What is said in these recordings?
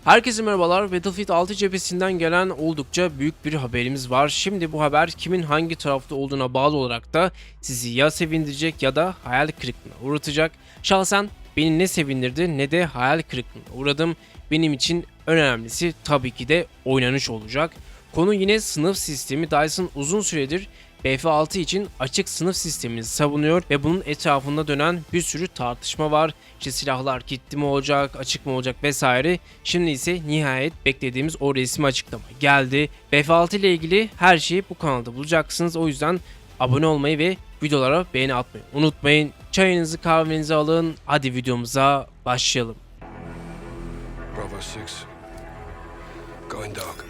Herkese merhabalar. Battlefield 6 cephesinden gelen oldukça büyük bir haberimiz var. Şimdi bu haber kimin hangi tarafta olduğuna bağlı olarak da sizi ya sevindirecek ya da hayal kırıklığına uğratacak. Şahsen beni ne sevindirdi ne de hayal kırıklığına uğradım. Benim için en önemlisi tabii ki de oynanış olacak. Konu yine sınıf sistemi. Dyson uzun süredir BF6 için açık sınıf sistemini savunuyor ve bunun etrafında dönen bir sürü tartışma var. İşte silahlar kilitli mi olacak, açık mı olacak vesaire. Şimdi ise nihayet beklediğimiz o resmi açıklama geldi. BF6 ile ilgili her şeyi bu kanalda bulacaksınız. O yüzden abone olmayı ve videolara beğeni atmayı unutmayın. Çayınızı kahvenizi alın. Hadi videomuza başlayalım. Bravo 6. Going dark.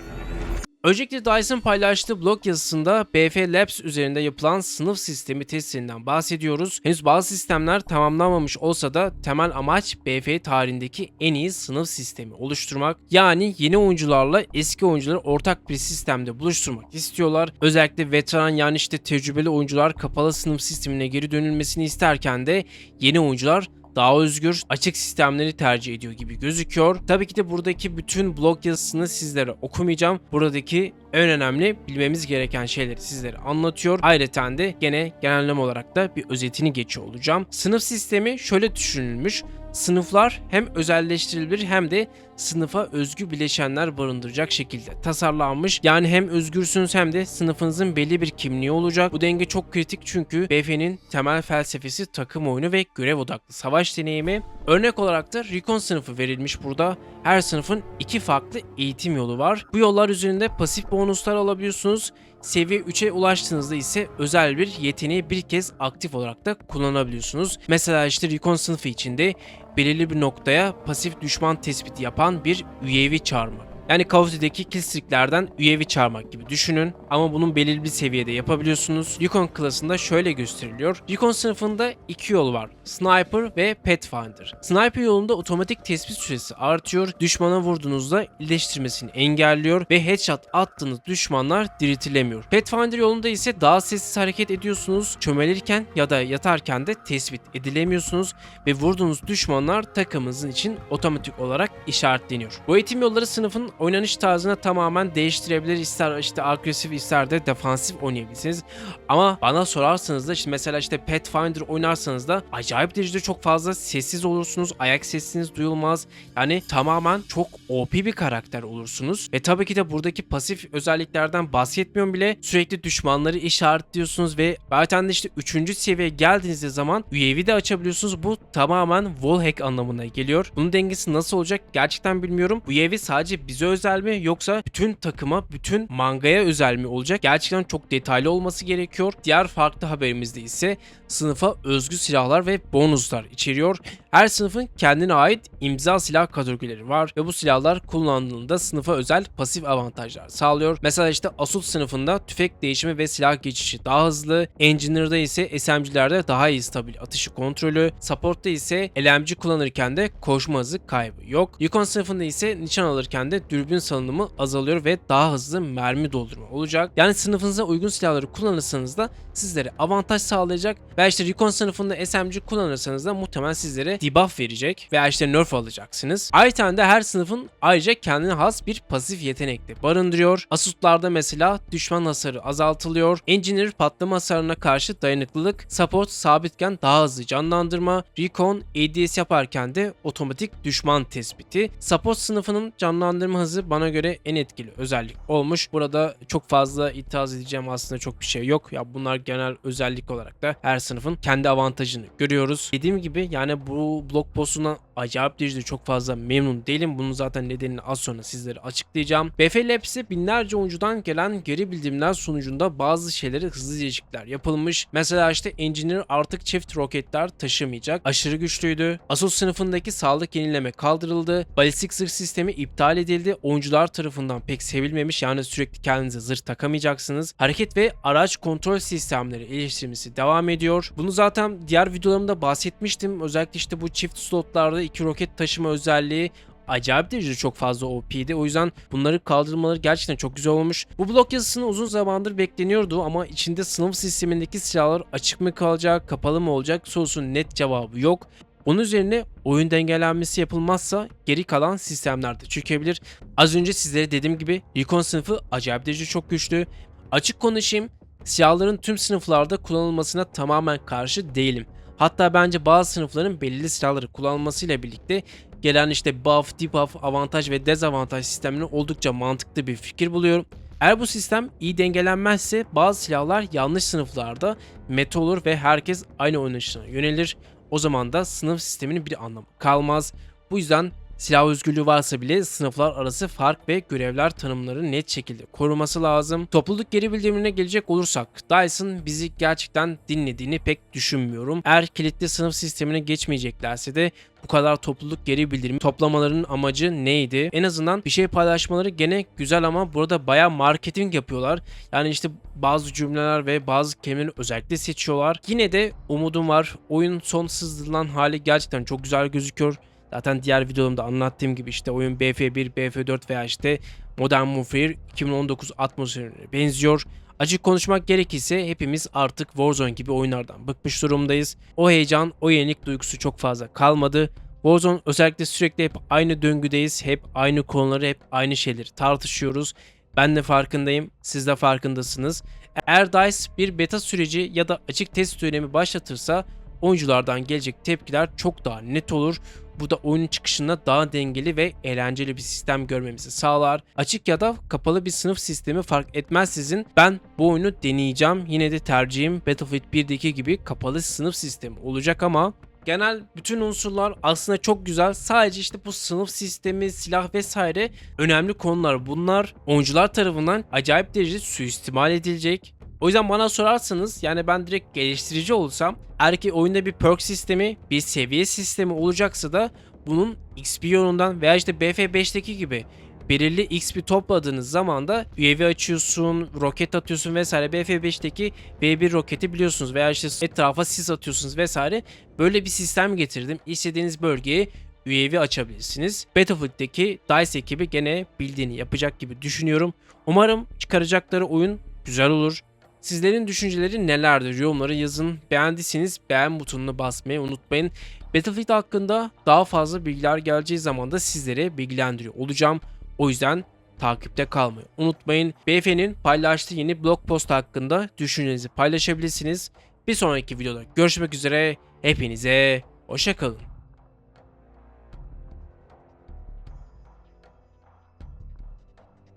Öncelikle Dyson paylaştığı blog yazısında BF Labs üzerinde yapılan sınıf sistemi testlerinden bahsediyoruz. Henüz bazı sistemler tamamlanmamış olsa da temel amaç BF tarihindeki en iyi sınıf sistemi oluşturmak. Yani yeni oyuncularla eski oyuncuları ortak bir sistemde buluşturmak istiyorlar. Özellikle veteran yani işte tecrübeli oyuncular kapalı sınıf sistemine geri dönülmesini isterken de yeni oyuncular daha özgür, açık sistemleri tercih ediyor gibi gözüküyor. Tabii ki de buradaki bütün blog yazısını sizlere okumayacağım. Buradaki en önemli bilmemiz gereken şeyleri sizlere anlatıyor. Ayrıca de gene genelleme olarak da bir özetini geçiyor olacağım. Sınıf sistemi şöyle düşünülmüş. Sınıflar hem özelleştirilebilir hem de sınıfa özgü bileşenler barındıracak şekilde tasarlanmış. Yani hem özgürsünüz hem de sınıfınızın belli bir kimliği olacak. Bu denge çok kritik çünkü BF'nin temel felsefesi takım oyunu ve görev odaklı savaş deneyimi. Örnek olarak da Recon sınıfı verilmiş burada. Her sınıfın iki farklı eğitim yolu var. Bu yollar üzerinde pasif bonuslar alabiliyorsunuz. Seviye 3'e ulaştığınızda ise özel bir yeteneği bir kez aktif olarak da kullanabiliyorsunuz. Mesela işte Recon sınıfı içinde belirli bir noktaya pasif düşman tespiti yapan bir UAV çağırmak. Yani Call of Duty'deki killstreak'lerden UAV çağırmak gibi düşünün ama bunun belirli bir seviyede yapabiliyorsunuz. Recon klasında şöyle gösteriliyor. Recon sınıfında iki yol var. Sniper ve Pathfinder. Sniper yolunda otomatik tespit süresi artıyor. Düşmana vurduğunuzda iyileştirmesini engelliyor ve headshot attığınız düşmanlar diriltilemiyor. Pathfinder yolunda ise daha sessiz hareket ediyorsunuz. Çömelirken ya da yatarken de tespit edilemiyorsunuz ve vurduğunuz düşmanlar takımınızın için otomatik olarak işaretleniyor. Bu eğitim yolları sınıfın oynanış tarzını tamamen değiştirebilir. İster işte agresif ister de defansif oynayabilirsiniz. Ama bana sorarsanız da işte mesela işte Pathfinder oynarsanız da acayip derecede çok fazla sessiz olursunuz. Ayak sesiniz duyulmaz. Yani tamamen çok OP bir karakter olursunuz. Ve tabii ki de buradaki pasif özelliklerden bahsetmiyorum bile. Sürekli düşmanları işaretliyorsunuz ve zaten de işte 3. seviyeye geldiğinizde zaman UAV de açabiliyorsunuz. Bu tamamen wallhack anlamına geliyor. Bunun dengesi nasıl olacak gerçekten bilmiyorum. Bu UAV sadece bize özel mi yoksa bütün takıma, bütün mangaya özel mi olacak? Gerçekten çok detaylı olması gerekiyor. Diğer farklı haberimizde ise sınıfa özgü silahlar ve bonuslar içeriyor. Her sınıfın kendine ait imza silah kategorileri var ve bu silahlar kullandığında sınıfa özel pasif avantajlar sağlıyor. Mesela işte Assault sınıfında tüfek değişimi ve silah geçişi daha hızlı, Engineer'da ise SMG'lerde daha iyi stabil atışı kontrolü, Support'ta ise LMG kullanırken de koşma hızı kaybı yok. Recon sınıfında ise nişan alırken de dürbün salınımı azalıyor ve daha hızlı mermi doldurma olacak. Yani sınıfınıza uygun silahları kullanırsanız da sizlere avantaj sağlayacak. Veya işte Recon sınıfında SMG kullanırsanız da muhtemelen sizlere debuff verecek veya işte nerf alacaksınız. Ayrıca de her sınıfın ayrıca kendine has bir pasif yetenek de barındırıyor. Assault'larda mesela düşman hasarı azaltılıyor. Engineer patlama hasarına karşı dayanıklılık, Support sabitken daha hızlı canlandırma, Recon ADS yaparken de otomatik düşman tespiti. Support sınıfının canlandırma hızı bana göre en etkili özellik olmuş. Burada çok fazla itiraz edeceğim aslında çok bir şey yok. Ya bunlar genel özellik olarak da her sınıfın kendi avantajını görüyoruz. Dediğim gibi yani bu blog postundan acayip derecede çok fazla memnun değilim. Bunun zaten nedenini az sonra sizlere açıklayacağım. BF Labs'e binlerce oyuncudan gelen geri bildirimler sonucunda bazı şeyleri hızlı değişiklikler yapılmış. Mesela işte Engineer artık çift roketler taşımayacak. Aşırı güçlüydü. Assault sınıfındaki sağlık yenileme kaldırıldı. Balistik zırh sistemi iptal edildi. Oyuncular tarafından pek sevilmemiş. Yani sürekli kendinize zırh takamayacaksınız. Hareket ve araç kontrol sistemleri eleştirilmesi devam ediyor. Bunu zaten diğer videolarımda bahsetmiştim. Özellikle işte bu çift slotlarda 2 roket taşıma özelliği acayip derecede çok fazla OP'di. O yüzden bunları kaldırmaları gerçekten çok güzel olmuş. Bu blog yazısını uzun zamandır bekleniyordu ama içinde sınıf sistemindeki silahlar açık mı kalacak, kapalı mı olacak sorusunun net cevabı yok. Onun üzerine oyun dengelenmesi yapılmazsa geri kalan sistemler de çökebilir. Az önce sizlere dediğim gibi Recon sınıfı acayip derece çok güçlü. Açık konuşayım, silahların tüm sınıflarda kullanılmasına tamamen karşı değilim. Hatta bence bazı sınıfların belirli silahları kullanılmasıyla birlikte gelen işte buff, debuff, avantaj ve dezavantaj sistemini oldukça mantıklı bir fikir buluyorum. Eğer bu sistem iyi dengelenmezse bazı silahlar yanlış sınıflarda meta olur ve herkes aynı oynayışına yönelir. O zaman da sınıf sisteminin bir anlamı kalmaz. Bu yüzden silah özgürlüğü varsa bile sınıflar arası fark ve görevler tanımları net şekilde koruması lazım. Topluluk geri bildirimine gelecek olursak, Dyson bizi gerçekten dinlediğini pek düşünmüyorum. Eğer kilitli sınıf sistemine geçmeyeceklerse de bu kadar topluluk geri bildirimi toplamalarının amacı neydi? En azından bir şey paylaşmaları gene güzel ama burada bayağı marketing yapıyorlar. Yani işte bazı cümleler ve bazı kelimeleri özellikle seçiyorlar. Yine de umudum var. Oyun son sızdırılan hali gerçekten çok güzel gözüküyor. Zaten diğer videomda anlattığım gibi işte oyun BF1, BF4 veya işte Modern Warfare 2019 atmosferine benziyor. Açık konuşmak gerekirse hepimiz artık Warzone gibi oyunlardan bıkmış durumdayız. O heyecan, o yenilik duygusu çok fazla kalmadı. Warzone özellikle sürekli hep aynı döngüdeyiz. Hep aynı konuları, hep aynı şeyleri tartışıyoruz. Ben de farkındayım, siz de farkındasınız. Eğer DICE bir beta süreci ya da açık test dönemi başlatırsa oyunculardan gelecek tepkiler çok daha net olur. Bu da oyunun çıkışında daha dengeli ve eğlenceli bir sistem görmemizi sağlar. Açık ya da kapalı bir sınıf sistemi fark etmeksizin ben bu oyunu deneyeceğim. Yine de tercihim Battlefield 1'deki gibi kapalı sınıf sistemi olacak ama genel bütün unsurlar aslında çok güzel. Sadece işte bu sınıf sistemi, silah vesaire önemli konular. Bunlar oyuncular tarafından acayip derecede suistimal edilecek. O yüzden bana sorarsanız yani ben direkt geliştirici olsam eğer ki oyunda bir perk sistemi, bir seviye sistemi olacaksa da bunun XP yolundan veya işte BF5'teki gibi belirli XP topladığınız zaman da UAV açıyorsun, roket atıyorsun vesaire. BF5'teki V1 roketi biliyorsunuz veya işte etrafa sis atıyorsunuz vesaire. Böyle bir sistem getirdim. İstediğiniz bölgeye UAV açabilirsiniz. Battlefield'deki DICE ekibi gene bildiğini yapacak gibi düşünüyorum. Umarım çıkaracakları oyun güzel olur. Sizlerin düşünceleri nelerdir? Yorumlara yazın. Beğendiyseniz beğen butonuna basmayı unutmayın. Battlefield hakkında daha fazla bilgiler geleceği zaman da sizlere bilgilendiriyor olacağım. O yüzden takipte kalmayı unutmayın. BF'nin paylaştığı yeni blog post hakkında düşüncelerinizi paylaşabilirsiniz. Bir sonraki videoda görüşmek üzere. Hepinize hoşça kalın.